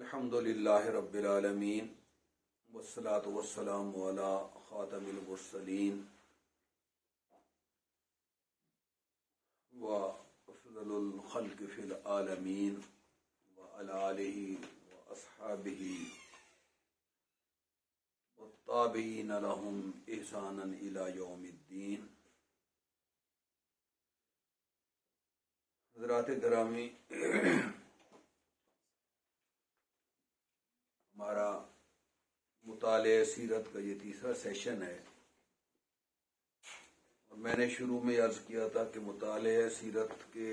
الحمدللہ رب العالمین والصلاة والسلام علی خاتم المرسلین وافضل الخلق فی العالمین وعلی آلہ واصحابہ والتابعین لهم احسانا الی یوم الدین۔ حضرات گرامی، ہمارا مطالعہ سیرت کا یہ تیسرا سیشن ہے، اور میں نے شروع میں عرض کیا تھا کہ مطالعہ سیرت کے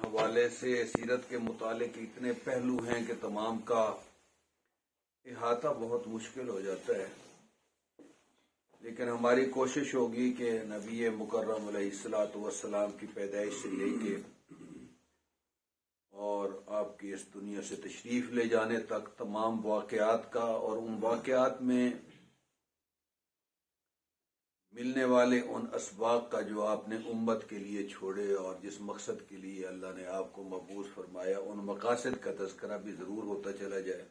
حوالے سے سیرت کے مطالعے کے اتنے پہلو ہیں کہ تمام کا احاطہ بہت مشکل ہو جاتا ہے، لیکن ہماری کوشش ہوگی کہ نبی مکرم علیہ الصلاۃ والسلام کی پیدائش سے لے کے اور آپ کی اس دنیا سے تشریف لے جانے تک تمام واقعات کا اور ان واقعات میں ملنے والے ان اسباق کا جو آپ نے امت کے لیے چھوڑے اور جس مقصد کے لیے اللہ نے آپ کو مبعوث فرمایا، ان مقاصد کا تذکرہ بھی ضرور ہوتا چلا جائے۔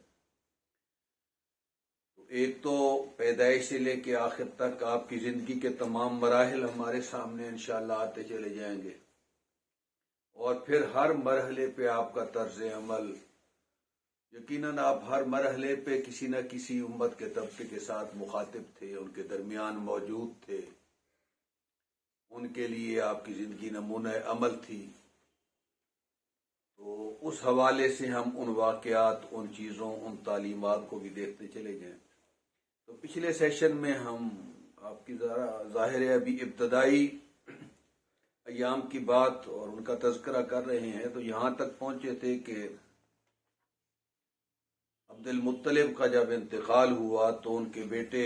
تو ایک تو پیدائش سے لے کے آخر تک آپ کی زندگی کے تمام مراحل ہمارے سامنے انشاءاللہ آتے چلے جائیں گے، اور پھر ہر مرحلے پہ آپ کا طرز عمل، یقیناً آپ ہر مرحلے پہ کسی نہ کسی امت کے طبقے کے ساتھ مخاطب تھے، ان کے درمیان موجود تھے، ان کے لیے آپ کی زندگی نمونہ عمل تھی۔ تو اس حوالے سے ہم ان واقعات، ان چیزوں، ان تعلیمات کو بھی دیکھتے چلے جائیں۔ تو پچھلے سیشن میں ہم آپ کی ظاہر ہے ابھی ابتدائی ایام کی بات اور ان کا تذکرہ کر رہے ہیں، تو یہاں تک پہنچے تھے کہ عبد المطلب کا جب انتقال ہوا تو ان کے بیٹے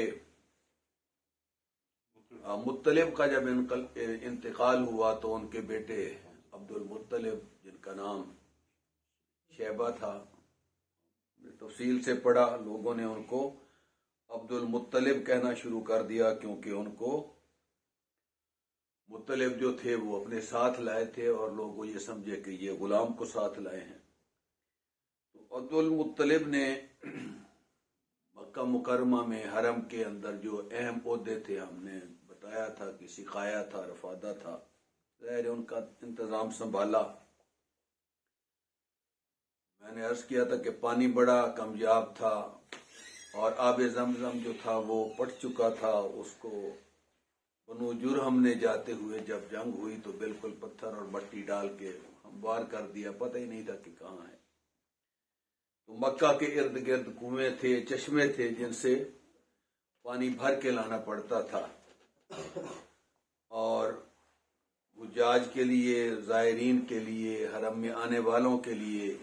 مطلب کا جب انتقال ہوا تو ان کے بیٹے عبد المطلب، جن کا نام شیبہ تھا، تفصیل سے پڑھا، لوگوں نے ان کو عبد المطلب کہنا شروع کر دیا، کیونکہ ان کو مطلب جو تھے وہ اپنے ساتھ لائے تھے اور لوگ یہ سمجھے کہ یہ غلام کو ساتھ لائے ہیں۔ تو عبد المطلب نے مکہ مکرمہ میں حرم کے اندر جو اہم عہدے تھے، ہم نے بتایا تھا کہ سقایا تھا، رفادہ تھا، ظاہر ان کا انتظام سنبھالا۔ میں نے عرض کیا تھا کہ پانی بڑا کمیاب تھا اور آب زمزم جو تھا وہ پٹ چکا تھا، اس کو بنو جرہم نے جاتے ہوئے جب جنگ ہوئی تو بالکل پتھر اور مٹی ڈال کے ہموار کر دیا، پتہ ہی نہیں تھا کہ کہاں ہے۔ تو مکہ کے ارد گرد کنویں تھے، چشمے تھے، جن سے پانی بھر کے لانا پڑتا تھا، اور حجاج کے لیے، زائرین کے لیے، حرم میں آنے والوں کے لیے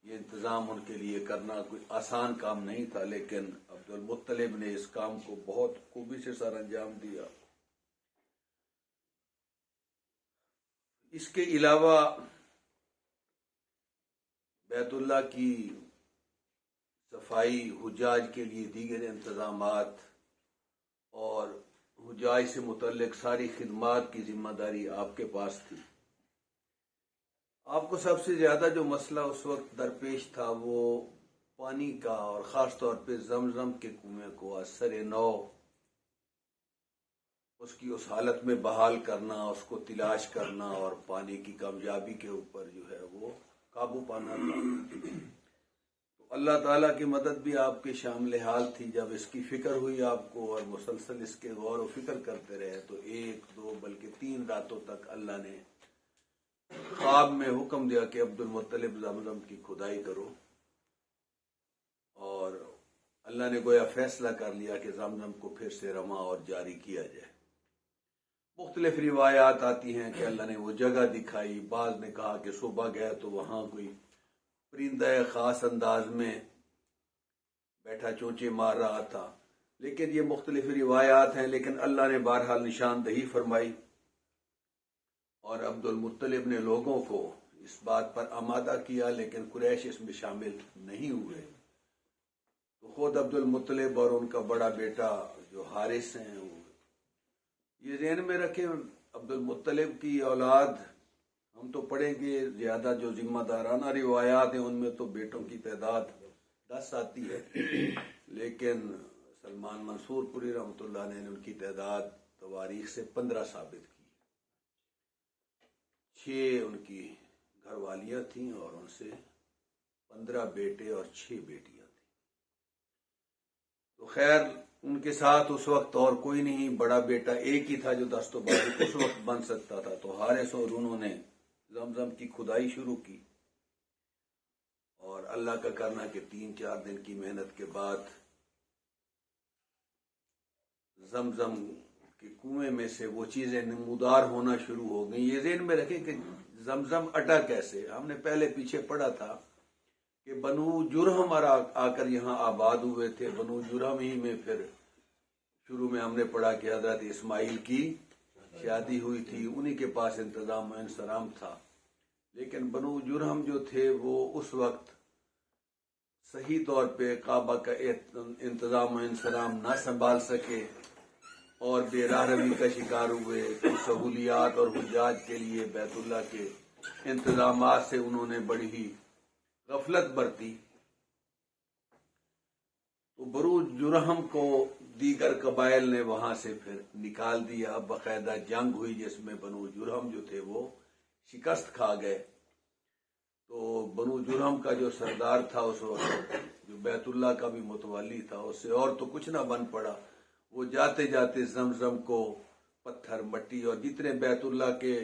یہ انتظام ان کے لیے کرنا کوئی آسان کام نہیں تھا، لیکن عبد المطلب نے اس کام کو بہت خوبی سے سر انجام دیا۔ اس کے علاوہ بیت اللہ کی صفائی، حجاج کے لیے دیگر انتظامات اور حجاج سے متعلق ساری خدمات کی ذمہ داری آپ کے پاس تھی۔ آپ کو سب سے زیادہ جو مسئلہ اس وقت درپیش تھا وہ پانی کا، اور خاص طور پہ زمزم کے کنویں کو از سر نو اس کی اس حالت میں بحال کرنا، اس کو تلاش کرنا اور پانی کی کامیابی کے اوپر جو ہے وہ قابو پانا تھا۔ تو اللہ تعالیٰ کی مدد بھی آپ کے شامل حال تھی۔ جب اس کی فکر ہوئی آپ کو اور مسلسل اس کے غور و فکر کرتے رہے تو 1 2 بلکہ 3 راتوں تک اللہ نے خواب میں حکم دیا کہ عبد المطلب زمزم کی کھدائی کرو، اور اللہ نے گویا فیصلہ کر لیا کہ زمزم کو پھر سے رواں اور جاری کیا جائے۔ مختلف روایات آتی ہیں کہ اللہ نے وہ جگہ دکھائی، بعض نے کہا کہ صبح گئے تو وہاں کوئی پرندہ خاص انداز میں بیٹھا چونچے مار رہا تھا، لیکن یہ مختلف روایات ہیں، لیکن اللہ نے بہرحال نشاندہی فرمائی، اور عبد المطلب نے لوگوں کو اس بات پر آمادہ کیا، لیکن قریش اس میں شامل نہیں ہوئے۔ تو خود عبد المطلب اور ان کا بڑا بیٹا جو حارث ہیں، یہ ذہن میں رکھیں عبد المطلب کی اولاد ہم تو پڑھیں گے زیادہ جو ذمہ دارانہ روایات ہیں ان میں تو بیٹوں کی تعداد 10 آتی ہے، لیکن سلمان منصور پوری رحمۃ اللہ نے ان کی تعداد تواریخ سے 15 ثابت کی۔ 6 ان کی گھر والیاں تھیں اور ان سے 15 بیٹے اور 6 بیٹیاں تھیں۔ تو خیر ان کے ساتھ اس وقت اور کوئی نہیں، بڑا بیٹا ایک ہی تھا جو دست و بازو اس وقت بن سکتا تھا، تو حارث اور انہوں نے زمزم کی کھدائی شروع کی، اور اللہ کا کرنا کہ 3-4 دن کی محنت کے بعد زمزم کے کنویں میں سے وہ چیزیں نمودار ہونا شروع ہو گئیں۔ یہ ذہن میں رکھیں کہ زمزم اٹا کیسے، ہم نے پہلے پیچھے پڑھا تھا کہ بنو جرہم آ کر یہاں آباد ہوئے تھے۔ بنو جرہم ہی میں پھر شروع میں ہم نے پڑھا کہ حضرت اسماعیل کی شادی ہوئی تھی، انہی کے پاس انتظام و انصرام تھا، لیکن بنو جرہم جو تھے وہ اس وقت صحیح طور پہ کعبہ کا انتظام و انصرام نہ سنبھال سکے اور بے راہ روی کا شکار ہوئے۔ سہولیات اور حجاج کے لیے بیت اللہ کے انتظامات سے انہوں نے بڑی ہی غفلت برتی، تو بنو جرہم کو دیگر قبائل نے وہاں سے پھر نکال دیا۔ باقاعدہ جنگ ہوئی جس میں بنو جرہم جو تھے وہ شکست کھا گئے۔ تو بنو جرہم کا جو سردار تھا اس وقت، جو بیت اللہ کا بھی متولی تھا، اس سے اور تو کچھ نہ بن پڑا، وہ جاتے جاتے زمزم کو پتھر مٹی اور جتنے بیت اللہ کے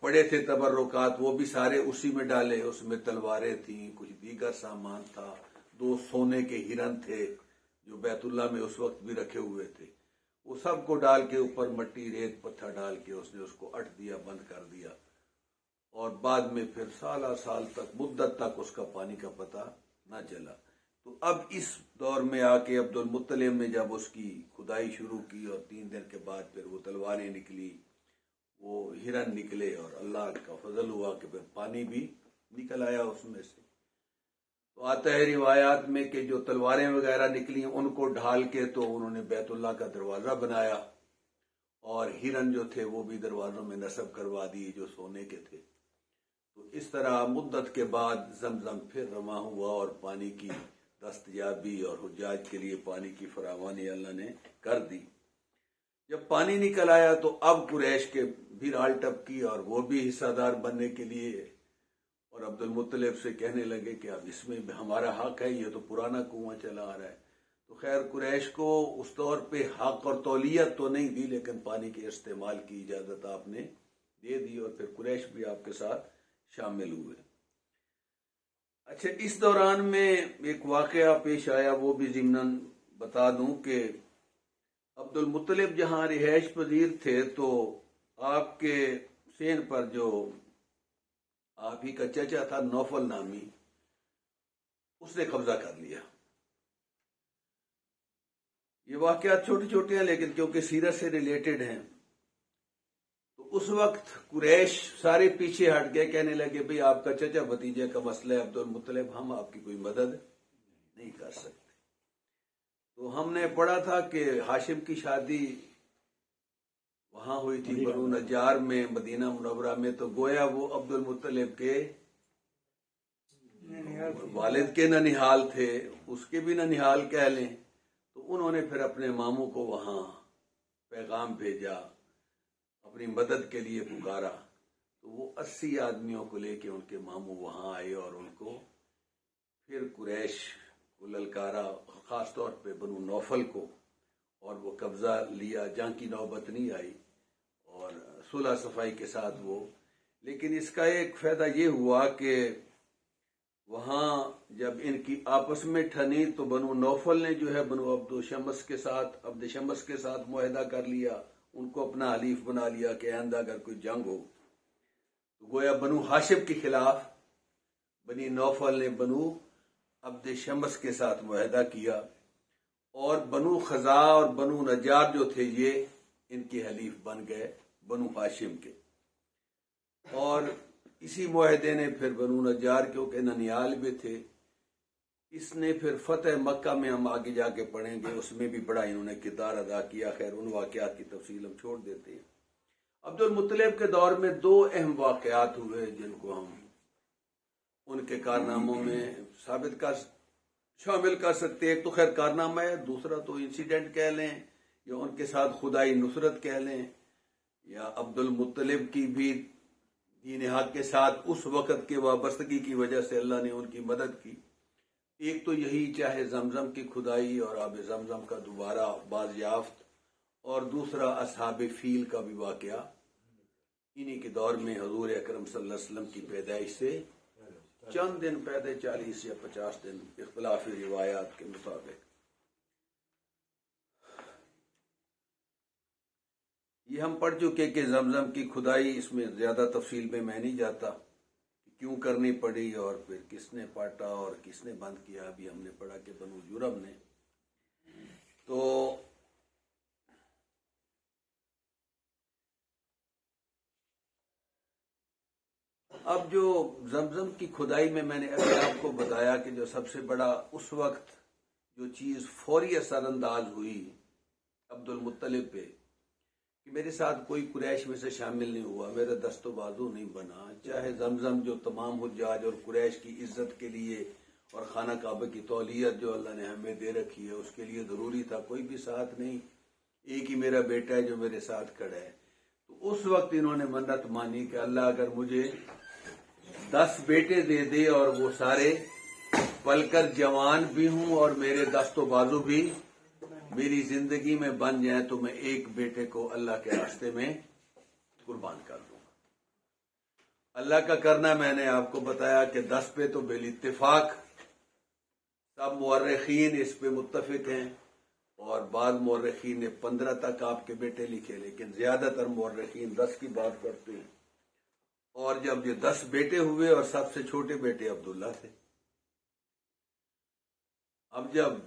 پڑے تھے تبرکات وہ بھی سارے اسی میں ڈالے۔ اس میں تلواریں تھیں، کچھ دیگر سامان تھا، 2 سونے کے ہرن تھے جو بیت اللہ میں اس وقت بھی رکھے ہوئے تھے، وہ سب کو ڈال کے اوپر مٹی ریت پتھر ڈال کے اس نے اس کو اٹ دیا، بند کر دیا، اور بعد میں پھر سال تک مدت تک اس کا پانی کا پتہ نہ چلا۔ تو اب اس دور میں آ کے عبد المطلب نے جب اس کی کھدائی شروع کی اور 3 دن کے بعد پھر وہ تلواریں نکلی، وہ ہرن نکلے، اور اللہ کا فضل ہوا کہ پھر پانی بھی نکل آیا اس میں سے۔ تو آتا ہے روایات میں کہ جو تلواریں وغیرہ نکلی ان کو ڈھال کے تو انہوں نے بیت اللہ کا دروازہ بنایا، اور ہرن جو تھے وہ بھی دروازوں میں نصب کروا دیے جو سونے کے تھے۔ تو اس طرح مدت کے بعد زمزم پھر رواں ہوا اور پانی کی دستیابی اور حجاج کے لیے پانی کی فراوانی اللہ نے کر دی۔ جب پانی نکل آیا تو اب قریش کے بھی رال ٹپکی اور وہ بھی حصہ دار بننے کے لیے، اور عبد المطلب سے کہنے لگے کہ اب اس میں ہمارا حق ہے، یہ تو پرانا کنواں چلا آ رہا ہے۔ تو خیر قریش کو اس طور پہ حق اور تولیت تو نہیں دی، لیکن پانی کے استعمال کی اجازت آپ نے دے دی، اور پھر قریش بھی آپ کے ساتھ شامل ہوئے۔ اچھا، اس دوران میں ایک واقعہ پیش آیا، وہ بھی ضمناً بتا دوں کہ عبد المطلب جہاں رہائش پذیر تھے تو آپ کے سین پر جو آپ ہی کا چچا تھا نوفل نامی، اس نے قبضہ کر لیا۔ یہ واقعات چھوٹے چھوٹے ہیں لیکن کیونکہ سیرت سے ریلیٹڈ ہیں، تو اس وقت قریش سارے پیچھے ہٹ گئے، کہنے لگے بھئی آپ کا چچا بھتیجے کا مسئلہ ہے عبد المطلب، ہم آپ کی کوئی مدد نہیں کر سکتے۔ تو ہم نے پڑھا تھا کہ ہاشم کی شادی وہاں ہوئی تھی بنو نجار میں، مدینہ منورہ میں، تو گویا وہ عبد المطلب کے والد کے ننیحال تھے، اس کے بھی ننیحال کہہ لیں۔ تو انہوں نے پھر اپنے ماموں کو وہاں پیغام بھیجا، اپنی مدد کے لیے پکارا، تو وہ 80 آدمیوں کو لے کے ان کے ماموں وہاں آئے اور ان کو پھر قریش کو للکارا، خاص طور پہ بنو نوفل کو، اور وہ قبضہ لیا۔ جنگ کی نوبت نہیں آئی اور صلح صفائی کے ساتھ وہ، لیکن اس کا ایک فائدہ یہ ہوا کہ وہاں جب ان کی آپس میں ٹھنی تو بنو نوفل نے جو ہے بنو عبد شمس کے ساتھ معاہدہ کر لیا، ان کو اپنا حلیف بنا لیا کہ آئندہ اگر کوئی جنگ ہو تو گویا بنو ہاشم کے خلاف بنی نوفل نے بنو عبد شمس کے ساتھ معاہدہ کیا، اور بنو خزاع اور بنو نجار جو تھے یہ ان کے حلیف بن گئے بنو ہاشم کے۔ اور اسی معاہدے نے پھر بنو نجار کیونکہ ننیال بھی تھے، اس نے پھر فتح مکہ میں ہم آگے جا کے پڑھیں گے، اس میں بھی بڑا انہوں نے کردار ادا کیا۔ خیر ان واقعات کی تفصیل ہم چھوڑ دیتے ہیں۔ عبد المطلب کے دور میں دو اہم واقعات ہوئے جن کو ہم ان کے کارناموں میں شامل کر سکتے ہیں. ایک تو خیر کارنامہ ہے، دوسرا تو انسیڈنٹ کہہ لیں یا ان کے ساتھ خدائی نصرت کہہ لیں، یا عبد المطلب کی بھی دین حق کے ساتھ اس وقت کے وابستگی کی وجہ سے اللہ نے ان کی مدد کی. ایک تو یہی چاہے زمزم کی کھدائی اور آب زمزم کا دوبارہ بازیافت، اور دوسرا اصحاب فیل کا بھی واقعہ. انہی کے دور میں حضور اکرم صلی اللہ علیہ وسلم کی پیدائش سے چند دن پہلے، 40 یا 50 دن اختلافی روایات کے مطابق. یہ ہم پڑھ چکے کہ زمزم کی کھدائی، اس میں زیادہ تفصیل میں نہیں جاتا کہ کیوں کرنی پڑی اور پھر کس نے پاٹا اور کس نے بند کیا. ابھی ہم نے پڑھا کہ بنو جرم نے. تو اب جو زمزم کی کھدائی میں نے ابھی آپ کو بتایا کہ جو سب سے بڑا اس وقت جو چیز فوری اثر انداز ہوئی عبد المطلب پہ، کہ میرے ساتھ کوئی قریش میں سے شامل نہیں ہوا، میرا دست و بازو نہیں بنا. چاہے زمزم جو تمام حجاج اور قریش کی عزت کے لیے اور خانہ کعبہ کی تولیت جو اللہ نے ہمیں دے رکھی ہے اس کے لیے ضروری تھا، کوئی بھی ساتھ نہیں، ایک ہی میرا بیٹا ہے جو میرے ساتھ کھڑا ہے. تو اس وقت انہوں نے منت مانی کہ اللہ اگر مجھے 10 بیٹے دے دے اور وہ سارے پل کر جوان بھی ہوں اور میرے دست و بازو بھی میری زندگی میں بن جائیں، تو میں ایک بیٹے کو اللہ کے راستے میں قربان کر دوں گا. اللہ کا کرنا میں نے آپ کو بتایا کہ 10 پہ تو بالاتفاق سب مورخین اس پہ متفق ہیں، اور بعض مورخین نے 15 تک آپ کے بیٹے لکھے، لیکن زیادہ تر مورخین 10 کی بات کرتے ہیں. اور جب یہ 10 بیٹے ہوئے اور سب سے چھوٹے بیٹے عبداللہ تھے. اب جب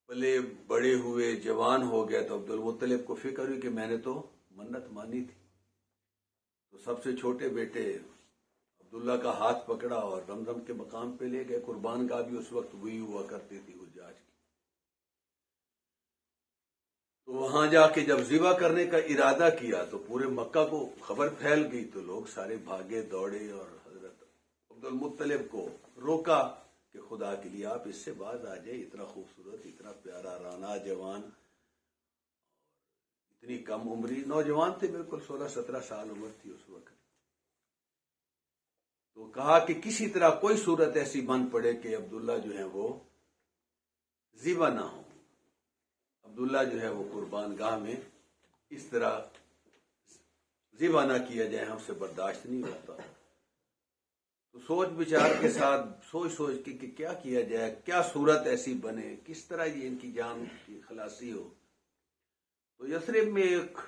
پلے بڑے ہوئے، جوان ہو گئے، تو عبد المطلب کو فکر ہوئی کہ میں نے تو منت مانی تھی. تو سب سے چھوٹے بیٹے عبداللہ کا ہاتھ پکڑا اور زمزم کے مقام پہ لے گئے. قربان گاہ بھی اس وقت وہی ہوا کرتی تھی حجاج کی. تو وہاں جا کے جب ذبح کرنے کا ارادہ کیا تو پورے مکہ کو خبر پھیل گئی، تو لوگ سارے بھاگے دوڑے اور حضرت عبد المطلب کو روکا کہ خدا کے لیے آپ اس سے باز آ جائے. اتنا خوبصورت، اتنا پیارا، رانا جوان، اتنی کم عمری، نوجوان تھے، بالکل 16-17 سال عمر تھی اس وقت. تو کہا کہ کسی طرح کوئی صورت ایسی بن پڑے کہ عبداللہ جو ہے وہ ذبح نہ ہو، عبداللہ جو ہے وہ قربان گاہ میں اس طرح ذبح نہ کیا جائے، ہم سے برداشت نہیں ہوتا. تو سوچ بچار کے ساتھ سوچ کے کہ کیا کیا جائے، کیا صورت ایسی بنے، کس طرح یہ ان کی جان کی خلاصی ہو. تو یثرب میں ایک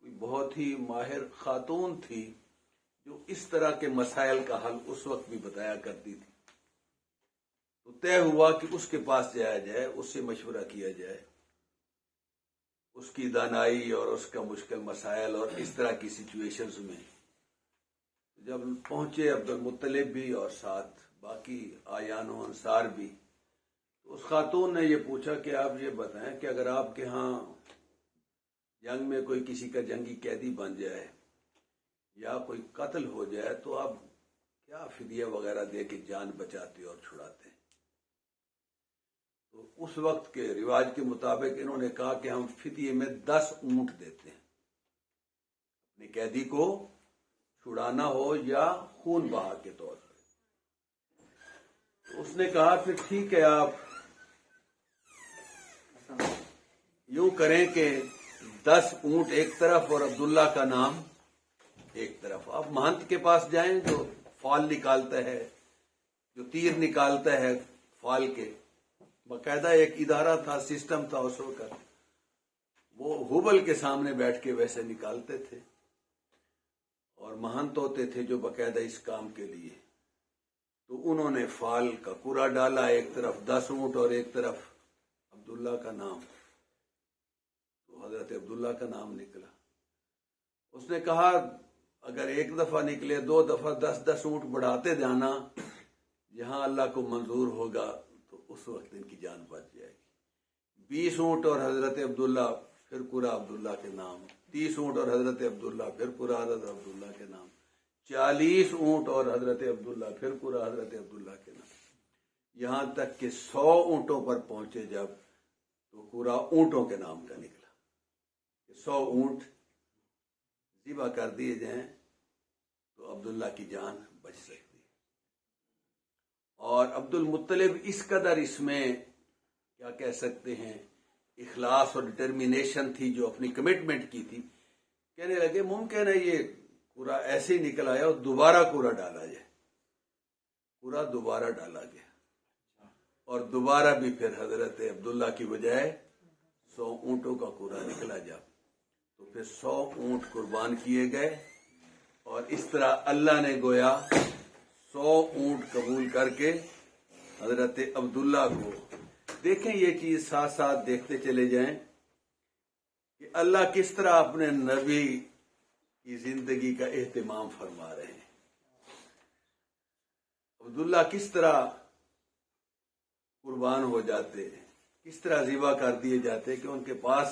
بہت ہی ماہر خاتون تھی جو اس طرح کے مسائل کا حل اس وقت بھی بتایا کرتی تھی. تو طے ہوا کہ اس کے پاس جایا جائے، اس سے مشورہ کیا جائے، اس کی دانائی اور اس کا مشکل مسائل اور اس طرح کی سچویشنز میں. جب پہنچے عبد المطلب بھی اور ساتھ باقی آیان و انصار بھی، تو اس خاتون نے یہ پوچھا کہ آپ یہ بتائیں کہ اگر آپ کے ہاں جنگ میں کوئی کسی کا جنگی قیدی بن جائے یا کوئی قتل ہو جائے تو آپ کیا فدیہ وغیرہ دے کے جان بچاتے اور چھڑاتے ہیں؟ تو اس وقت کے رواج کے مطابق انہوں نے کہا کہ ہم فدیے میں 10 اونٹ دیتے ہیں، اپنے قیدی کو چھڑانا ہو یا خون بہا کے طور پر. تو اس نے کہا پھر ٹھیک ہے، آپ یوں کریں کہ 10 اونٹ ایک طرف اور عبداللہ کا نام ایک طرف. آپ مہنت کے پاس جائیں جو فال نکالتا ہے، جو تیر نکالتا ہے فال کے، باقاعدہ ایک ادارہ تھا، سسٹم تھا اس وقت. وہ ہوبل کے سامنے بیٹھ کے ویسے نکالتے تھے، اور مہنت ہوتے تھے جو باقاعدہ اس کام کے لیے. تو انہوں نے فال کا کورا ڈالا، ایک طرف 10 اونٹ اور ایک طرف عبداللہ کا نام. تو حضرت عبداللہ کا نام نکلا. اس نے کہا اگر ایک دفعہ نکلے، 2 دفعہ 10 اونٹ بڑھاتے جانا، جہاں اللہ کو منظور ہوگا تو اس وقت ان کی جان بچ جائے گی. 20 اونٹ اور حضرت عبداللہ پھر پورا عبداللہ کے نام، 30 اونٹ اور حضرت عبداللہ پھر پورا حضرت عبداللہ کے نام، 40 اونٹ اور حضرت عبداللہ پھر پورا حضرت عبداللہ کے نام، یہاں تک کہ 100 اونٹوں پر پہنچے جب تو پورا اونٹوں کے نام کا نکلا کہ 100 اونٹ ذبح کر دیے جائیں تو عبداللہ کی جان بچ سکتی ہے۔ اور عبد المطلب اس قدر اس میں کیا کہہ سکتے ہیں اخلاص اور ڈٹرمینیشن تھی، جو اپنی کمٹمنٹ کی تھی، کہنے لگے ممکن ہے یہ پورا ایسے ہی نکل آیا اور دوبارہ پورا ڈالا جائے، پورا دوبارہ ڈالا گیا اور دوبارہ بھی پھر حضرت عبداللہ کی بجائے 100 اونٹوں کا پورا نکلا جب تو پھر 100 اونٹ قربان کیے گئے، اور اس طرح اللہ نے گویا 100 اونٹ قبول کر کے حضرت عبداللہ کو، دیکھیں یہ چیز ساتھ ساتھ دیکھتے چلے جائیں کہ اللہ کس طرح اپنے نبی کی زندگی کا اہتمام فرما رہے ہیں، عبداللہ کس طرح قربان ہو جاتے، کس طرح ذبح کر دیے جاتے کہ ان کے پاس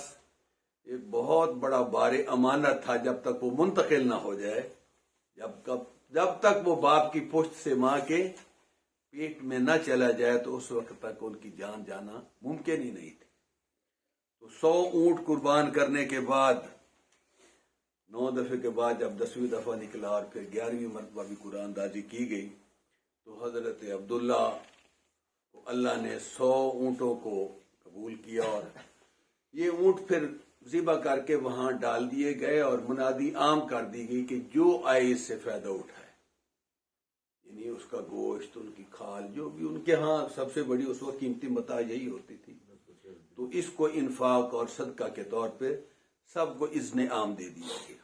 ایک بہت بڑا بار امانت تھا، جب تک وہ منتقل نہ ہو جائے، جب تک وہ باپ کی پشت سے ماں کے پیٹ میں نہ چلا جائے تو اس وقت تک ان کی جان جانا ممکن ہی نہیں تھی۔ تو 100 اونٹ قربان کرنے کے بعد 9 دفعے کے بعد جب 10ویں دفعہ نکلا اور پھر 11ویں مرتبہ بھی قرآن دازی کی گئی تو حضرت عبداللہ کو اللہ نے 100 اونٹوں کو قبول کیا، اور یہ اونٹ پھر ذبح کر کے وہاں ڈال دیے گئے اور منادی عام کر دی گئی کہ جو آئے اس سے فائدہ اٹھائے، یعنی اس کا گوشت، ان کی کھال، جو بھی ان کے ہاں سب سے بڑی اس وقت قیمتی متاع یہی ہوتی تھی، تو اس کو انفاق اور صدقہ کے طور پہ سب کو اذن عام دے دیا گیا۔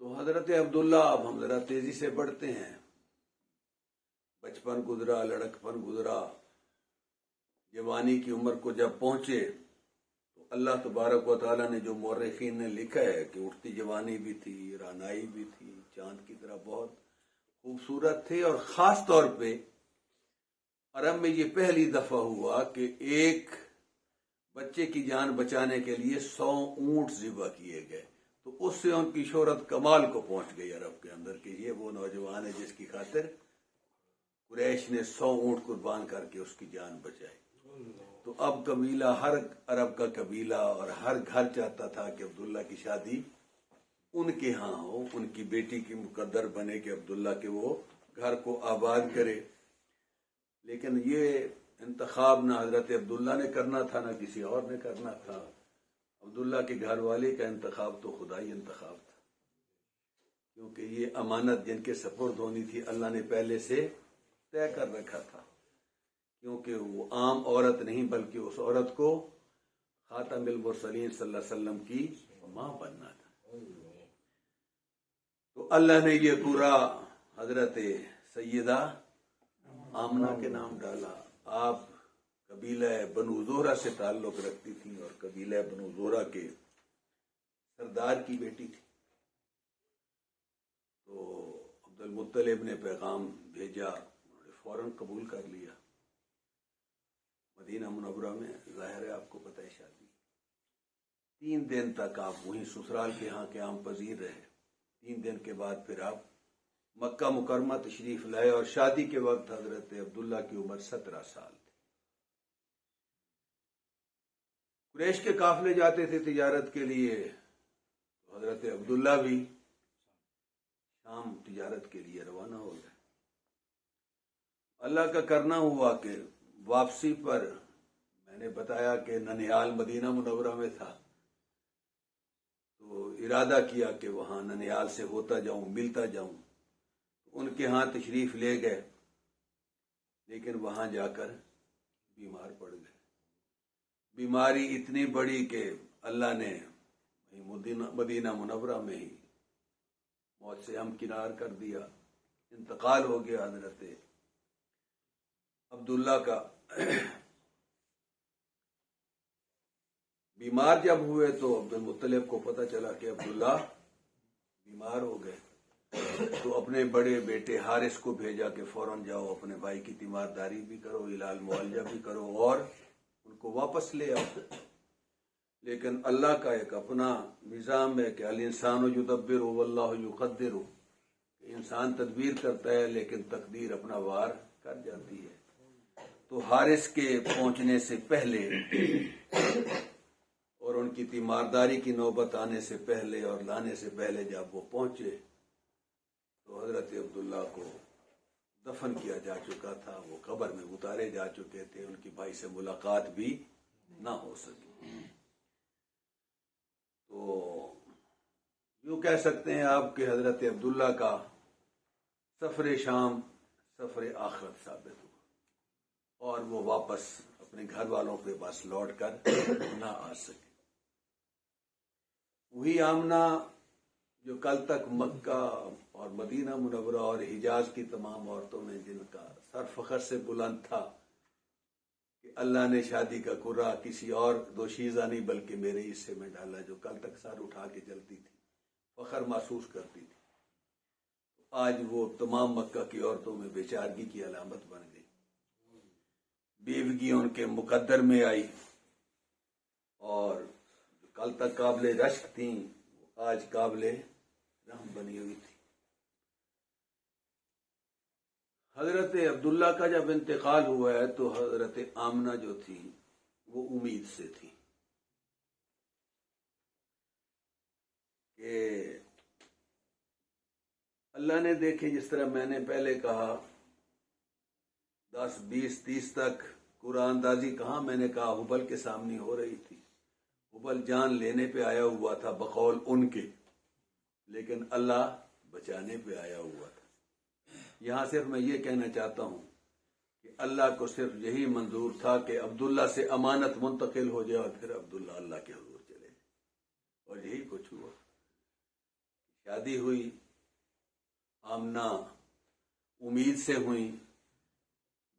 تو حضرت عبداللہ، اب ہم ذرا تیزی سے بڑھتے ہیں، بچپن گزرا، لڑکپن گزرا، جوانی کی عمر کو جب پہنچے تو اللہ تبارک و تعالیٰ نے، جو مورخین نے لکھا ہے کہ اٹھتی جوانی بھی تھی، رانائی بھی تھی، چاند کی طرح بہت خوبصورت تھے، اور خاص طور پہ عرب میں یہ پہلی دفعہ ہوا کہ ایک بچے کی جان بچانے کے لیے 100 اونٹ ذبح کیے گئے، تو اس سے ان کی شہرت کمال کو پہنچ گئی عرب کے اندر کہ یہ وہ نوجوان ہے جس کی خاطر قریش نے 100 اونٹ قربان کر کے اس کی جان بچائی۔ تو اب قبیلہ، ہر عرب کا قبیلہ اور ہر گھر چاہتا تھا کہ عبداللہ کی شادی ان کے ہاں ہو، ان کی بیٹی کی مقدر بنے کہ عبداللہ کے وہ گھر کو آباد کرے، لیکن یہ انتخاب نہ حضرت عبداللہ نے کرنا تھا نہ کسی اور نے کرنا تھا، عبداللہ کے گھر والے کا انتخاب تو خدائی انتخاب تھا، کیونکہ یہ امانت جن کے سپرد ہونی تھی اللہ نے پہلے سے طے کر رکھا تھا، کیونکہ وہ عام عورت نہیں بلکہ اس عورت کو خاتم المرسلین صلی اللہ علیہ وسلم کی ماں بننا تھا۔ تو اللہ نے یہ پورا حضرت سیدہ آمنہ کے نام ڈالا۔ آپ قبیلہ بنو زہرہ سے تعلق رکھتی تھی اور قبیلہ بنو زہرہ کے سردار کی بیٹی تھی، تو عبد المطلب نے پیغام بھیجا، انہوں نے فوراً قبول کر لیا۔ مدینہ منورہ میں ظاہر ہے آپ کو پتہ ہے شادی 3 دن تک آپ وہیں سسرال کے ہاں قیام پذیر رہے، 3 دن کے بعد پھر آپ مکہ مکرمہ تشریف لائے، اور شادی کے وقت حضرت عبداللہ کی عمر 17 سال تھی۔ قریش کے قافلے جاتے تھے تجارت کے لیے، تو حضرت عبداللہ بھی شام تجارت کے لیے روانہ ہو گئے۔ اللہ کا کرنا ہوا کہ واپسی پر میں نے بتایا کہ ننیال مدینہ منورہ میں تھا، تو ارادہ کیا کہ وہاں ننیال سے ہوتا جاؤں، ملتا جاؤں، ان کے ہاں تشریف لے گئے، لیکن وہاں جا کر بیمار پڑ گئے۔ بیماری اتنی بڑی کہ اللہ نے مدینہ منورہ میں ہی موت سے ہمکنار کر دیا، انتقال ہو گیا حضرت عبداللہ کا۔ بیمار جب ہوئے تو عبد المطلب کو پتہ چلا کہ عبداللہ بیمار ہو گئے، تو اپنے بڑے بیٹے حارث کو بھیجا کہ فوراً جاؤ اپنے بھائی کی تیمارداری بھی کرو، علاج معالجہ بھی کرو اور ان کو واپس لے آؤ۔ لیکن اللہ کا ایک اپنا نظام ہے کہ الانسان یدبر واللہ یقدر، انسان تدبیر کرتا ہے لیکن تقدیر اپنا وار کر جاتی ہے۔ تو حارث کے پہنچنے سے پہلے اور ان کی تیمارداری کی نوبت آنے سے پہلے اور لانے سے پہلے جب وہ پہنچے تو حضرت عبداللہ کو دفن کیا جا چکا تھا، وہ قبر میں اتارے جا چکے تھے، ان کی بھائی سے ملاقات بھی نہ ہو سکی۔ تو یوں کہہ سکتے ہیں آپ کہ حضرت عبداللہ کا سفر شام سفر آخرت ثابت ہوا اور وہ واپس اپنے گھر والوں کے پاس لوٹ کر نہ آ سکے۔ وہی آمنہ جو کل تک مکہ اور مدینہ منورہ اور حجاز کی تمام عورتوں میں جن کا سر فخر سے بلند تھا کہ اللہ نے شادی کا کرا کسی اور دوشیزہ نہیں بلکہ میرے حصے میں ڈالا، جو کل تک سر اٹھا کے چلتی تھی، فخر محسوس کرتی تھی، آج وہ تمام مکہ کی عورتوں میں بیچارگی کی علامت بن گئی۔ بیوگی ان کے مقدر میں آئی اور کل تک قابل رشک تھیں آج قابل رحم بنی ہوئی تھی۔ حضرت عبداللہ کا جب انتقال ہوا ہے تو حضرت آمنہ جو تھی وہ امید سے تھی کہ اللہ نے دیکھے، جس طرح میں نے پہلے کہا 10 20 30 تک قرآن دازی کہاں، میں نے کہا حبل کے سامنے ہو رہی تھی، حبل جان لینے پہ آیا ہوا تھا بقول ان کے، لیکن اللہ بچانے پہ آیا ہوا تھا۔ یہاں صرف میں یہ کہنا چاہتا ہوں کہ اللہ کو صرف یہی منظور تھا کہ عبداللہ سے امانت منتقل ہو جائے اور پھر عبداللہ اللہ کے حضور چلے جائے، اور یہی کچھ ہوا۔ شادی ہوئی، آمنہ امید سے ہوئی،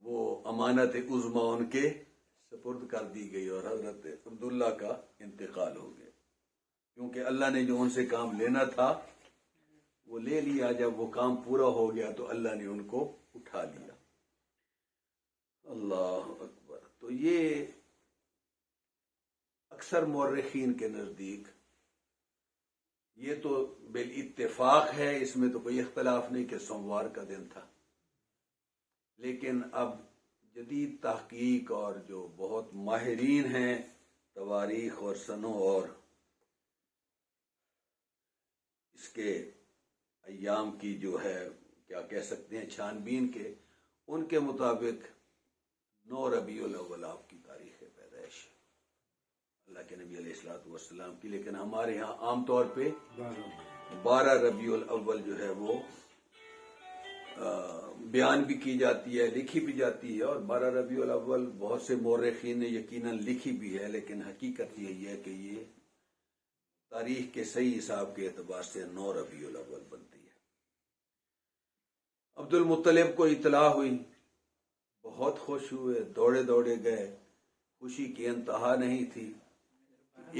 وہ امانت عظمیٰ ان کے سپرد کر دی گئی اور حضرت عبداللہ کا انتقال ہو گیا، کیونکہ اللہ نے جو ان سے کام لینا تھا وہ لے لیا۔ جب وہ کام پورا ہو گیا تو اللہ نے ان کو اٹھا لیا۔ اللہ اکبر۔ تو یہ اکثر مورخین کے نزدیک یہ تو بالاتفاق ہے، اس میں تو کوئی اختلاف نہیں کہ سوموار کا دن تھا، لیکن اب جدید تحقیق اور جو بہت ماہرین ہیں تواریخ اور سنوں اور اس کے ایام کی جو ہے کیا کہہ سکتے ہیں چھان بین کے، ان کے مطابق 9 ربیع الاول آپ کی تاریخ پیدائش اللہ کے نبی علیہ الصلوۃ والسلام کی، لیکن ہمارے ہاں عام طور پہ 12 ربیع الاول جو ہے وہ بیان بھی کی جاتی ہے، لکھی بھی جاتی ہے، اور 12 ربیع الاول بہت سے مورخین نے یقیناً لکھی بھی ہے، لیکن حقیقت یہی ہے کہ یہ تاریخ کے صحیح حساب کے اعتبار سے 9 ربیع الاول بنتی ہے۔ عبد المطلب کو اطلاع ہوئی، بہت خوش ہوئے، دوڑے دوڑے گئے، خوشی کی انتہا نہیں تھی۔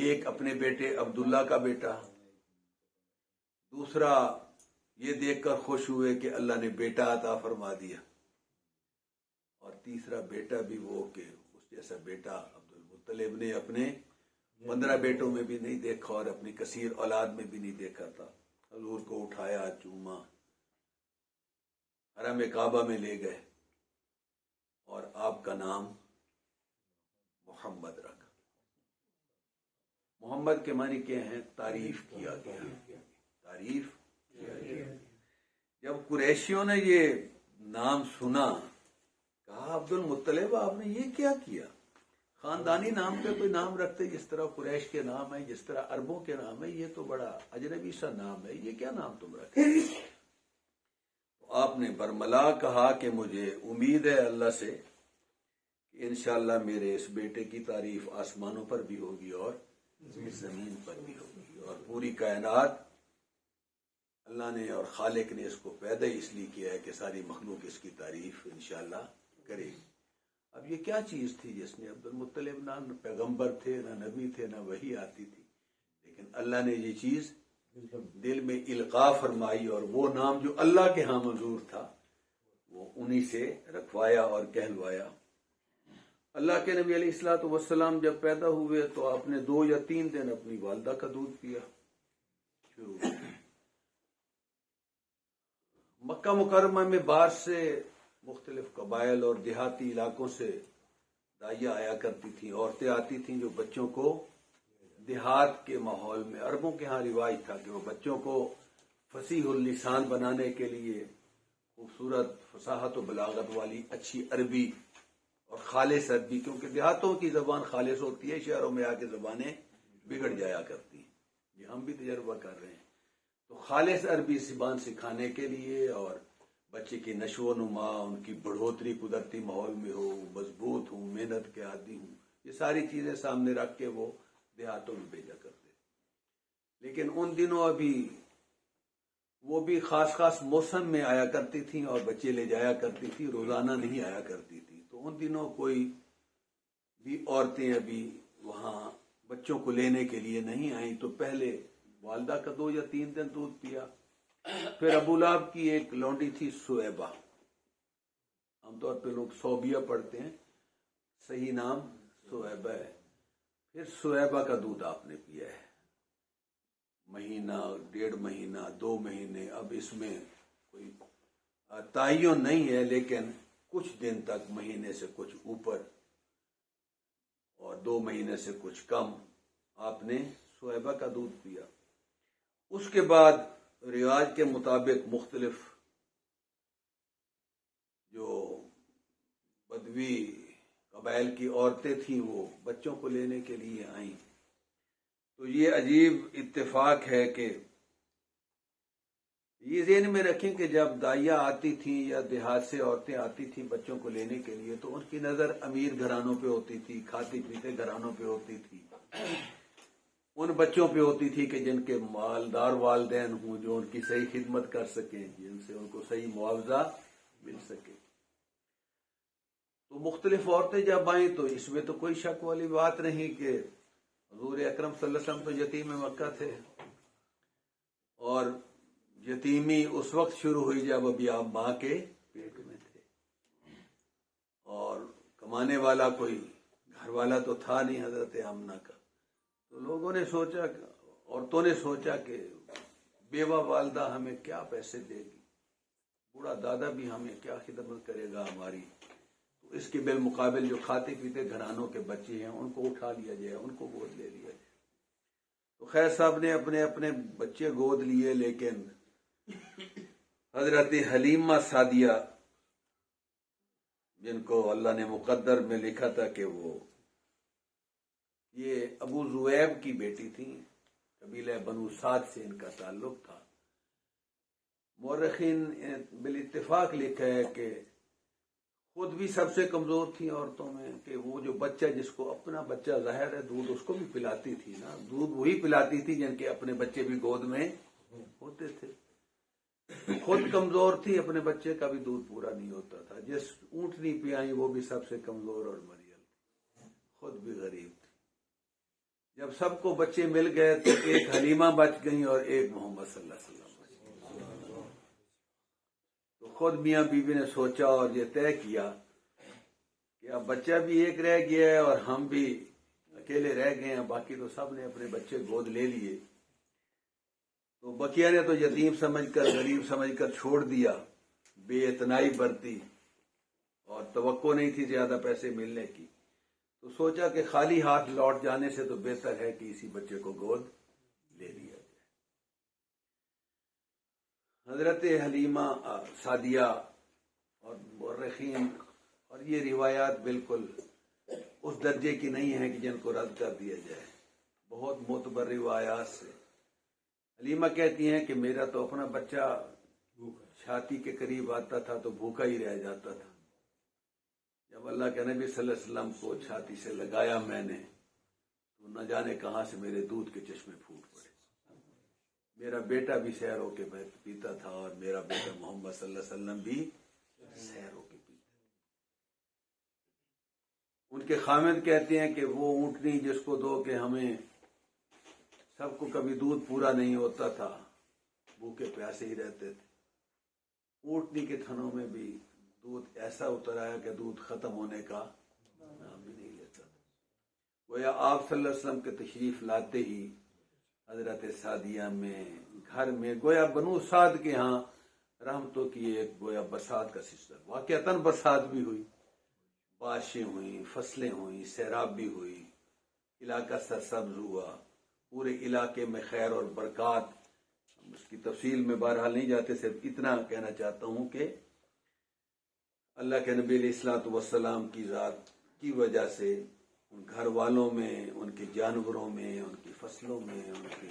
ایک اپنے بیٹے عبداللہ کا بیٹا، دوسرا یہ دیکھ کر خوش ہوئے کہ اللہ نے بیٹا عطا فرما دیا، اور تیسرا بیٹا بھی وہ کہ اس جیسا بیٹا عبد المطلب نے اپنے 15 بیٹوں میں بھی نہیں دیکھا اور اپنی کثیر اولاد میں بھی نہیں دیکھا تھا۔ حضور کو اٹھایا، چوما، حرم کعبہ میں لے گئے اور آپ کا نام محمد رکھا۔ محمد کے معنی کیا ہیں؟ تعریف کیا گیا، تعریف کیا گیا۔ جب قریشیوں نے یہ نام سنا، کہا عبد المطلب آپ نے یہ کیا کیا؟ خاندانی نام پہ کوئی نام رکھتے جس طرح قریش کے نام ہے، جس طرح عربوں کے نام ہے، یہ تو بڑا اجنبی سا نام ہے، یہ کیا نام تم رکھتے؟ تو آپ نے برملا کہا کہ مجھے امید ہے اللہ سے کہ انشاءاللہ میرے اس بیٹے کی تعریف آسمانوں پر بھی ہوگی اور زمین پر بھی ہوگی، اور پوری کائنات اللہ نے اور خالق نے اس کو پیدا اس لیے کیا ہے کہ ساری مخلوق اس کی تعریف انشاءاللہ کرے گی۔ اب یہ کیا چیز تھی جس نے عبد المطلب نہ پیغمبر تھے، نہ نبی تھے، نہ وحی آتی تھی، لیکن اللہ نے یہ چیز دل میں القاء فرمائی، اور وہ نام جو اللہ کے ہاں منظور تھا وہ انہی سے رکھوایا اور کہلوایا۔ اللہ کے نبی علیہ الصلوۃ والسلام جب پیدا ہوئے تو آپ نے 2 یا 3 دن اپنی والدہ کا دودھ پیا شروع کیا۔ مکہ مکرمہ میں باہر سے مختلف قبائل اور دیہاتی علاقوں سے دائیاں آیا کرتی تھیں، عورتیں آتی تھیں جو بچوں کو دیہات کے ماحول میں، عربوں کے ہاں رواج تھا کہ وہ بچوں کو فصیح اللسان بنانے کے لیے خوبصورت فصاحت و بلاغت والی اچھی عربی اور خالص عربی، کیونکہ دیہاتوں کی زبان خالص ہوتی ہے، شہروں میں آ کے زبانیں بگڑ جایا کرتی ہیں، یہ ہم بھی تجربہ کر رہے ہیں۔ تو خالص عربی زبان سکھانے کے لیے اور بچے کی نشو و نما، ان کی بڑھوتری قدرتی ماحول میں ہو، مضبوط ہوں، محنت کے عادی ہوں، یہ ساری چیزیں سامنے رکھ کے وہ دیہاتوں میں بھیجا کرتے۔ لیکن ان دنوں ابھی وہ بھی خاص خاص موسم میں آیا کرتی تھیں اور بچے لے جایا کرتی تھی، روزانہ نہیں آیا کرتی تھی۔ تو ان دنوں کوئی بھی عورتیں ابھی وہاں بچوں کو لینے کے لیے نہیں آئیں، تو پہلے والدہ کا 2 یا 3 دن دودھ پیا۔ پھر ابو لہب کی ایک لونڈی تھی سویبہ، عام طور پہ لوگ صوبیہ پڑھتے ہیں، صحیح نام سویبہ ہے۔ پھر سویبہ کا دودھ آپ نے پیا ہے، مہینہ، 1.5 مہینہ، 2 مہینے، اب اس میں کوئی تعین نہیں ہے، لیکن کچھ دن تک، مہینے سے کچھ اوپر اور 2 مہینے سے کچھ کم، آپ نے سویبہ کا دودھ پیا۔ اس کے بعد رواج کے مطابق مختلف جو بدوی قبائل کی عورتیں تھیں وہ بچوں کو لینے کے لیے آئیں۔ تو یہ عجیب اتفاق ہے کہ یہ ذہن میں رکھیں کہ جب دائیاں آتی تھیں یا دیہات سے عورتیں آتی تھیں بچوں کو لینے کے لیے، تو ان کی نظر امیر گھرانوں پہ ہوتی تھی، کھاتے پیتے گھرانوں پہ ہوتی تھی، ان بچوں پہ ہوتی تھی کہ جن کے مالدار والدین ہوں، جو ان کی صحیح خدمت کر سکیں، جن سے ان کو صحیح معاوضہ مل سکے۔ تو مختلف عورتیں جب آئیں تو اس میں تو کوئی شک والی بات نہیں کہ حضور اکرم صلی اللہ علیہ وسلم تو یتیم مکہ تھے، اور یتیمی اس وقت شروع ہوئی جب ابھی آپ ماں کے پیٹ میں تھے، اور کمانے والا کوئی گھر والا تو تھا نہیں حضرت آمنہ کا۔ تو لوگوں نے سوچا، عورتوں نے سوچا کہ بیوہ والدہ ہمیں کیا پیسے دے گی، بوڑھا دادا بھی ہمیں کیا خدمت کرے گا ہماری، تو اس کے بالمقابل جو کھاتے پیتے گھرانوں کے بچے ہیں ان کو اٹھا لیا جائے، ان کو گود لے لیا جائے۔ تو خیر صاحب نے اپنے اپنے بچے گود لیے، لیکن حضرت حلیمہ سعدیہ، جن کو اللہ نے مقدر میں لکھا تھا کہ وہ یہ ابو زویب کی بیٹی تھیں، قبیلہ بنو سعد سے ان کا تعلق تھا۔ مورخین بالاتفاق لکھا ہے کہ خود بھی سب سے کمزور تھی عورتوں میں، کہ وہ جو بچہ، جس کو اپنا بچہ ظاہر ہے دودھ اس کو بھی پلاتی تھی نا، دودھ وہی پلاتی تھی جن کے اپنے بچے بھی گود میں ہوتے تھے۔ خود کمزور تھی، اپنے بچے کا بھی دودھ پورا نہیں ہوتا تھا۔ جس اونٹنی پہ آئی وہ بھی سب سے کمزور اور مریل تھی، خود بھی غریب تھی۔ جب سب کو بچے مل گئے تو ایک حلیمہ بچ گئی اور ایک محمد صلی اللہ علیہ وسلم بچ گئے۔ تو خود میاں بیوی نے سوچا اور یہ طے کیا کہ اب بچہ بھی ایک رہ گیا ہے اور ہم بھی اکیلے رہ گئے ہیں، باقی تو سب نے اپنے بچے گود لے لیے۔ تو بقیہ نے تو یتیم سمجھ کر، غریب سمجھ کر چھوڑ دیا، بے اعتنائی برتی، اور توقع نہیں تھی زیادہ پیسے ملنے کی۔ تو سوچا کہ خالی ہاتھ لوٹ جانے سے تو بہتر ہے کہ اسی بچے کو گود لے لیا جائے۔ حضرت حلیمہ سعدیہ اور مورخین، اور یہ روایات بالکل اس درجے کی نہیں ہے کہ جن کو رد کر دیا جائے، بہت معتبر روایات سے۔ حلیمہ کہتی ہیں کہ میرا تو اپنا بچہ چھاتی کے قریب آتا تھا تو بھوکا ہی رہ جاتا تھا، جب اللہ کے نبی صلی اللہ علیہ وسلم کو چھاتی سے لگایا میں نے تو نہ جانے کہاں سے میرے دودھ کے چشمے پھوٹ پڑے۔ میرا بیٹا بھی سیر ہو کے پیتا تھا، اور میرا بیٹا محمد صلی اللہ علیہ وسلم بھی سیر ہو کے پیتا۔ ان کے خامد کہتے ہیں کہ وہ اونٹنی جس کو دو کہ ہمیں سب کو کبھی دودھ پورا نہیں ہوتا تھا، بھوکے پیاسے ہی رہتے تھے، اونٹنی کے تھنوں میں بھی دودھ ایسا اتر آیا کہ دودھ ختم ہونے کا نام بھی نہیں۔ گویا آپ صلی اللہ علیہ وسلم کے تشریف لاتے ہی حضرت سعدیہ میں گھر میں گویا بنو سعد کے ہاں رحمتوں کی ایک گویا برسات کا سلسلہ واقعتاً برسات بھی ہوئی، بارشیں ہوئیں، فصلیں ہوئیں، سیراب بھی ہوئی، علاقہ سرسبز ہوا، پورے علاقے میں خیر اور برکات. اس کی تفصیل میں بہرحال نہیں جاتے، صرف اتنا کہنا چاہتا ہوں کہ اللہ کے نبی علیہ الصلوۃ والسلام کی ذات کی وجہ سے ان گھر والوں میں، ان کے جانوروں میں، ان کی فصلوں میں، ان کے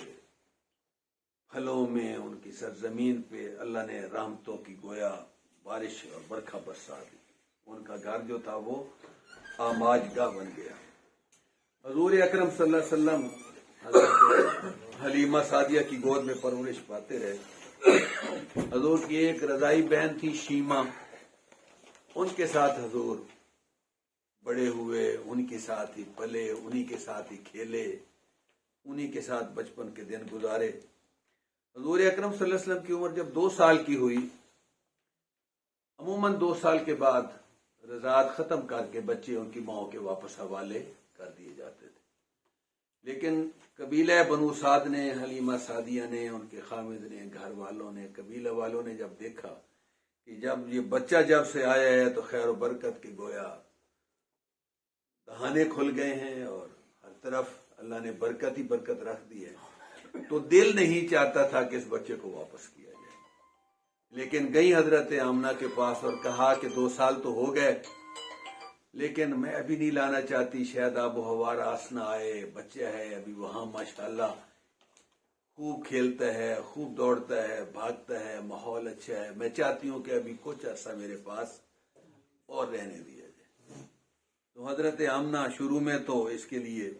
پھلوں میں، ان کی سرزمین پہ اللہ نے رحمتوں کی گویا بارش اور برکھا برسا دی. ان کا گھر جو تھا وہ آماج گاہ بن گیا. حضور اکرم صلی اللہ علیہ وسلم حضرت حلیمہ سعدیہ کی گود میں پرورش پاتے رہے. حضور کی ایک رضائی بہن تھی شیمہ، ان کے ساتھ حضور بڑے ہوئے، ان کے ساتھ ہی پلے، انہی کے ساتھ ہی کھیلے، انہی کے ساتھ بچپن کے دن گزارے. حضور اکرم صلی اللہ علیہ وسلم کی عمر جب 2 سال کی ہوئی، عموماً 2 سال کے بعد رضاعت ختم کر کے بچے ان کی ماؤں کے واپس حوالے کر دیے جاتے تھے. لیکن قبیلہ بنو سعد نے، حلیمہ سعدیہ نے، ان کے خامد نے، گھر والوں نے، قبیلہ والوں نے جب دیکھا کہ جب یہ بچہ جب سے آیا ہے تو خیر و برکت کے گویا دہانے کھل گئے ہیں اور ہر طرف اللہ نے برکت ہی برکت رکھ دی ہے، تو دل نہیں چاہتا تھا کہ اس بچے کو واپس کیا جائے. لیکن گئی حضرت آمنہ کے پاس اور کہا کہ 2 سال تو ہو گئے لیکن میں ابھی نہیں لانا چاہتی، شاید آب و ہوا راس نہ آئے، بچہ ہے ابھی وہاں ماشاءاللہ خوب کھیلتا ہے، خوب دوڑتا ہے، بھاگتا ہے، ماحول اچھا ہے، میں چاہتی ہوں کہ ابھی کچھ عرصہ میرے پاس اور رہنے دیا جائے. تو حضرت آمنہ شروع میں تو اس کے لیے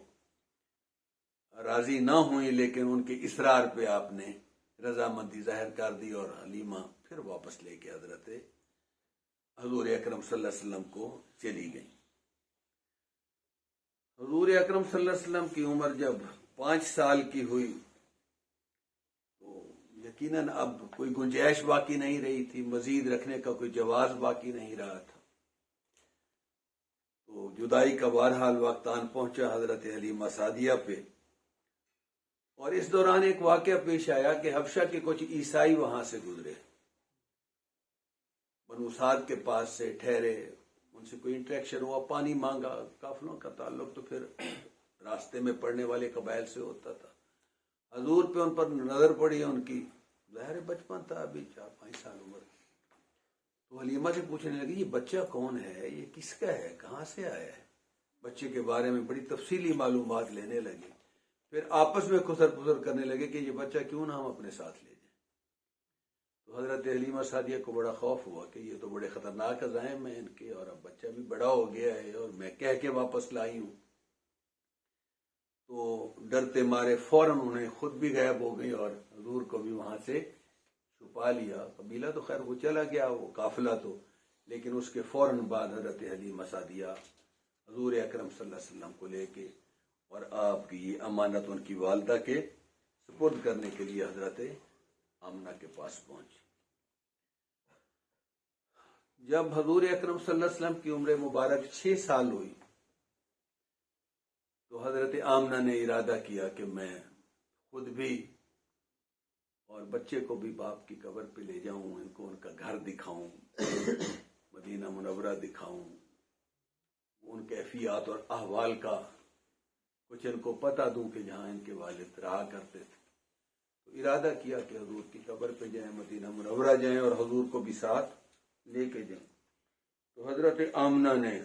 راضی نہ ہوئی، لیکن ان کے اصرار پہ آپ نے رضامندی ظاہر کر دی اور حلیمہ پھر واپس لے کے حضرت حضور اکرم صلی اللہ علیہ وسلم کو چلی گئی. حضور اکرم صلی اللہ علیہ وسلم کی عمر جب 5 سال کی ہوئی تو یقیناً اب کوئی گنجائش باقی نہیں رہی تھی، مزید رکھنے کا کوئی جواز باقی نہیں رہا تھا. تو جدائی کا بہرحال وقت آن پہنچا حضرت حلیمہ سعدیہ پہ، اور اس دوران ایک واقعہ پیش آیا کہ حبشہ کے کچھ عیسائی وہاں سے گزرے، بنو سعد کے پاس سے ٹھہرے، ان سے کوئی انٹریکشن ہوا، پانی مانگا. قافلوں کا تعلق تو پھر راستے میں پڑنے والے قبائل سے ہوتا تھا. حضور پہ ان پر نظر پڑی ان کی، ظاہر بچپن تھا، ابھی 4-5 سال عمر. تو حلیمہ سے پوچھنے لگی یہ بچہ کون ہے، یہ کس کا ہے، کہاں سے آیا ہے. بچے کے بارے میں بڑی تفصیلی معلومات لینے لگے. پھر آپس میں خسر پسر کرنے لگے کہ یہ بچہ کیوں نہ ہم اپنے ساتھ لے جائیں. تو حضرت حلیمہ سعدیہ کو بڑا خوف ہوا کہ یہ تو بڑے خطرناک عزائم ہیں ان کے، اور اب بچہ بھی بڑا ہو گیا ہے اور میں کہہ کے واپس لائی ہوں. تو ڈرتے مارے فوراً انہیں خود بھی غائب ہو گئی اور حضور کو بھی وہاں سے چھپا لیا. قبیلہ تو خیر وہ چلا گیا، وہ قافلہ تو، لیکن اس کے فوراً بعد حضرت حلیمہ سعدیہ حضور اکرم صلی اللہ علیہ وسلم کو لے کے اور آپ کی یہ امانت ان کی والدہ کے سپرد کرنے کے لیے حضرت آمنہ کے پاس پہنچی. جب حضور اکرم صلی اللہ علیہ وسلم کی عمر مبارک 6 سال ہوئی تو حضرت آمنہ نے ارادہ کیا کہ میں خود بھی اور بچے کو بھی باپ کی قبر پہ لے جاؤں، ان کو ان کا گھر دکھاؤں، مدینہ منورہ دکھاؤں، ان کیفیات اور احوال کا کچھ ان کو پتہ دوں کہ جہاں ان کے والد رہا کرتے تھے. تو ارادہ کیا کہ حضور کی قبر پہ جائیں، مدینہ منورہ جائیں اور حضور کو بھی ساتھ لے کے جائیں. تو حضرت آمنہ نے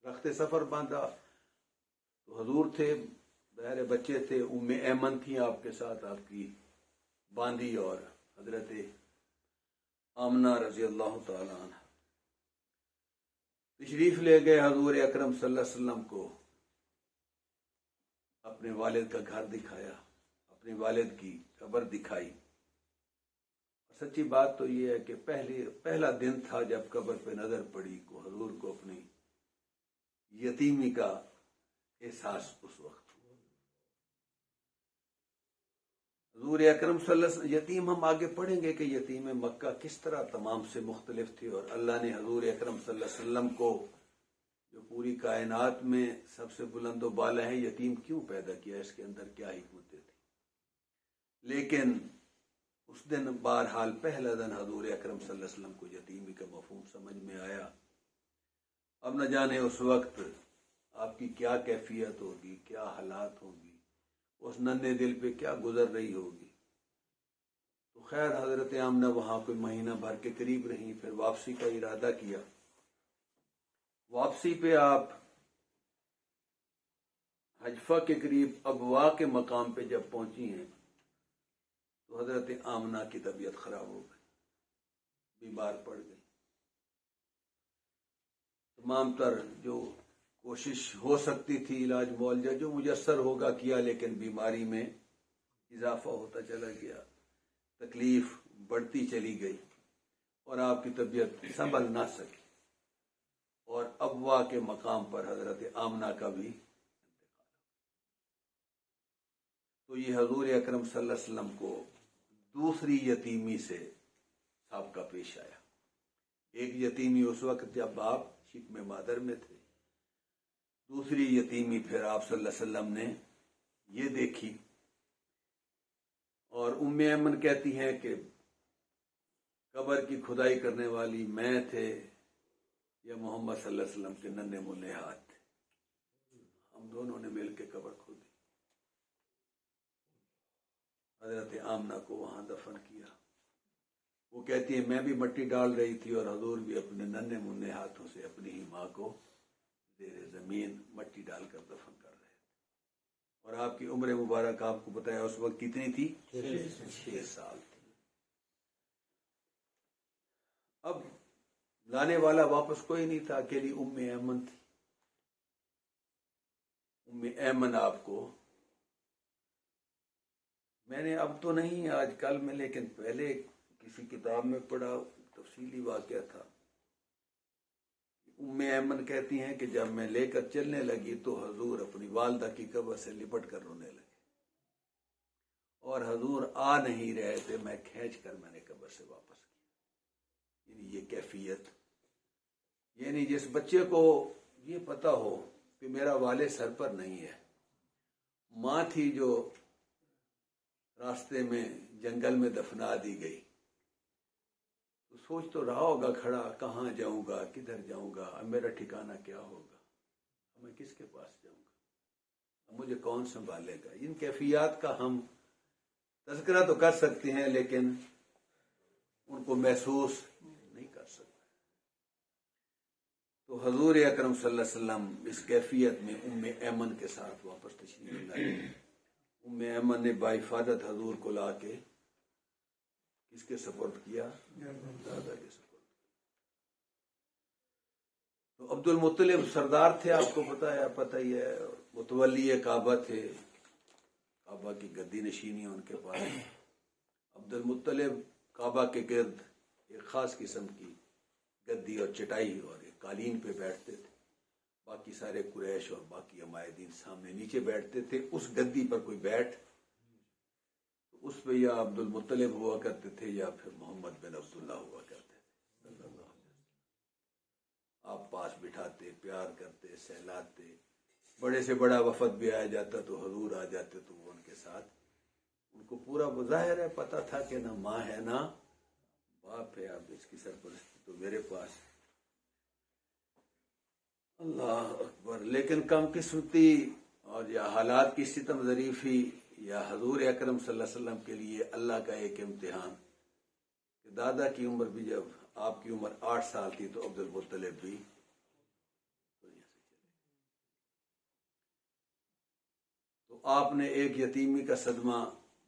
رخت سفر باندھا. تو حضور تھے، ظاہر بچے تھے، ام ایمن تھیں آپ کے ساتھ، آپ کی باندھی، اور حضرت آمنہ رضی اللہ تعالی عنہ تشریف لے گئے. حضور اکرم صلی اللہ علیہ وسلم کو اپنے والد کا گھر دکھایا، اپنے والد کی قبر دکھائی. سچی بات تو یہ ہے کہ پہلا دن تھا جب قبر پہ نظر پڑی کو حضور کو اپنی یتیمی کا احساس اس وقت. حضور اکرم صلی اللہ علیہ وسلم، یتیم ہم آگے پڑھیں گے کہ یتیم مکہ کس طرح تمام سے مختلف تھی، اور اللہ نے حضور اکرم صلی اللہ علیہ وسلم کو جو پوری کائنات میں سب سے بلند و بالا ہے، یتیم کیوں پیدا کیا، اس کے اندر کیا حکمتیں تھی؟ لیکن اس دن بہرحال پہلا دن حضور اکرم صلی اللہ علیہ وسلم کو یتیمی کا مفہوم سمجھ میں آیا. اب نہ جانے اس وقت آپ کی کیا کیفیت ہوگی، کیا حالات ہوگی، اس ننھے دل پہ کیا گزر رہی ہوگی. تو خیر حضرت آمنہ وہاں کوئی مہینہ بھر کے قریب رہیں، پھر واپسی کا ارادہ کیا. واپسی پہ آپ حجفہ کے قریب ابوا کے مقام پہ جب پہنچی ہیں تو حضرت آمنہ کی طبیعت خراب ہو گئی، بیمار پڑ گئی. تمام تر جو کوشش ہو سکتی تھی، علاج معالجہ جو میسر ہوگا کیا، لیکن بیماری میں اضافہ ہوتا چلا گیا، تکلیف بڑھتی چلی گئی اور آپ کی طبیعت سنبھل نہ سکی. اور ابوا کے مقام پر حضرت آمنہ کا بھی انتقال. تو یہ حضور اکرم صلی اللہ علیہ وسلم کو دوسری یتیمی سے سابقہ پیش آیا. ایک یتیمی اس وقت جب آپ شکم مادر میں تھے، دوسری یتیمی پھر آپ صلی اللہ علیہ وسلم نے یہ دیکھی. اور ام ایمن کہتی ہیں کہ قبر کی کھدائی کرنے والی میں تھے یا محمد صلی اللہ علیہ وسلم کے ننھے منھے ہاتھ تھے، ہم دونوں نے مل کے قبر کھودی. حضرت آمنہ کو وہاں دفن کیا. وہ کہتی ہے میں بھی مٹی ڈال رہی تھی اور حضور بھی اپنے ننھے منھے ہاتھوں سے اپنی ہی ماں کو زیر زمین مٹی ڈال کر دفن کر رہے تھے. اور آپ کی عمر مبارک آپ کو بتایا اس وقت کتنی تھی؟ 6 سال تھی. اب لانے والا واپس کوئی نہیں تھا، اکیلی ام ایمن تھی. ام ایمن آپ کو میں نے اب تو نہیں آج کل میں، لیکن پہلے کسی کتاب میں پڑھا، تفصیلی واقعہ تھا. ام ایمن کہتی ہیں کہ جب میں لے کر چلنے لگی تو حضور اپنی والدہ کی قبر سے لپٹ کر رونے لگے اور حضور آ نہیں رہے تھے، میں کھینچ کر میں نے قبر سے واپس کیا. یعنی یہ کیفیت، یعنی جس بچے کو یہ پتا ہو کہ میرا والد سر پر نہیں ہے، ماں تھی جو راستے میں جنگل میں دفنا دی گئی، تو سوچ تو رہا ہوگا کھڑا، کہاں جاؤں گا، کدھر جاؤں گا، اب میرا ٹھکانہ کیا ہوگا، میں کس کے پاس جاؤں گا، اب مجھے کون سنبھالے گا. ان کیفیات کا ہم تذکرہ تو کر سکتے ہیں لیکن ان کو محسوس نہیں کر سکتے. تو حضور اکرم صلی اللہ علیہ وسلم اس کیفیت میں ام ایمن کے ساتھ واپس تشریف لائے. ام ایمن نے باحفاظت حضور کو لا کے کس کے سپرد کیا؟ دادا کے سپرد. تو عبد المطلب سردار تھے، آپ کو پتہ ہی ہے، متولی کعبہ تھے، کعبہ کی گدی نشینی ان کے پاس. عبد المطلب کعبہ کے گرد ایک خاص قسم کی گدی اور چٹائی اور ایک قالین پہ بیٹھتے تھے. باقی سارے قریش اور باقی عمائدین سامنے نیچے بیٹھتے تھے. اس گدی پر کوئی بیٹھ تو اس پہ یا عبد المطلب ہوا کرتے تھے یا پھر محمد بن عبداللہ ہوا کرتے تھے. آپ پاس بٹھاتے، پیار کرتے، سہلاتے. بڑے سے بڑا وفد بھی آیا جاتا تو حضور آ جاتے تو وہ ان کے ساتھ، ان کو پورا ظاہر ہے پتہ تھا کہ نہ ماں ہے نہ باپ ہے، اب اس کی سرپرستی تو میرے پاس. اللہ اکبر. لیکن کم قسمتی اور یا حالات کی ستم ظریفی یا حضور اکرم صلی اللہ علیہ وسلم کے لیے اللہ کا ایک امتحان کہ دادا کی عمر بھی جب آپ کی عمر 8 سال تھی تو عبد المطلب بھی دنیا سے چلے. تو آپ نے ایک یتیمی کا صدمہ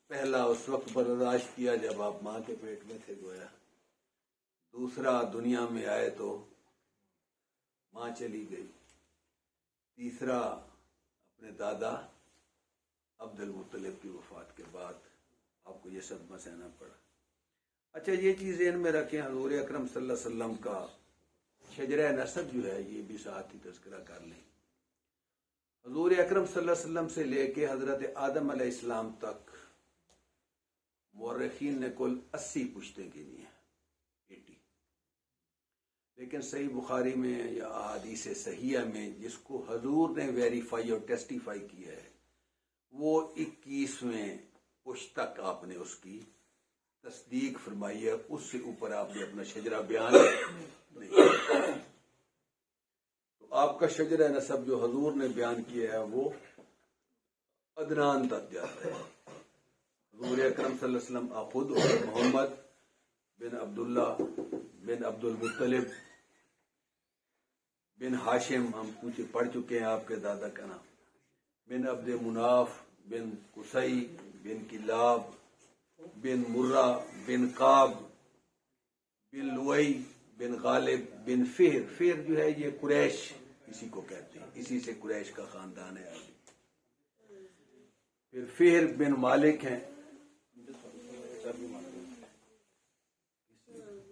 پہلا اس وقت برداشت کیا جب آپ ماں کے پیٹ میں تھے گویا. دوسرا دنیا میں آئے تو ماں چلی گئی. تیسرا اپنے دادا عبد المطلب کی وفات کے بعد آپ کو یہ صدمہ سہنا پڑا. اچھا یہ چیز ذہن میں رکھیں، حضور اکرم صلی اللہ علیہ وسلم کا شجرہ نسب جو ہے یہ بھی ساتھ ہی تذکرہ کر لیں. حضور اکرم صلی اللہ علیہ وسلم سے لے کے حضرت آدم علیہ السلام تک مورخین نے کل 80 پشتیں گنی ہیں. 80. لیکن صحیح بخاری میں یا احادیث صحیحہ میں جس کو حضور نے ویریفائی اور ٹیسٹیفائی کیا ہے وہ 21ویں پشت تک آپ نے اس کی تصدیق فرمائی ہے، اس سے اوپر آپ نے اپنا شجرہ بیان نہیں کیا۔ تو آپ کا شجرہ نسب جو حضور نے بیان کیا ہے وہ عدنان تک جاتا ہے۔ حضور اکرم صلی اللہ علیہ وسلم آپ خود محمد بن عبداللہ بن عبد المطلب بن ہاشم، ہم پڑھ چکے ہیں آپ کے دادا کا نام، بن عبد مناف بن قصی بن کلاب بن مرہ بن قاب بن لوئی بن غالب بن فہر۔ فہر جو ہے یہ قریش اسی کو کہتے ہیں، اسی سے قریش کا خاندان ہے۔ پھر فہر بن مالک ہیں،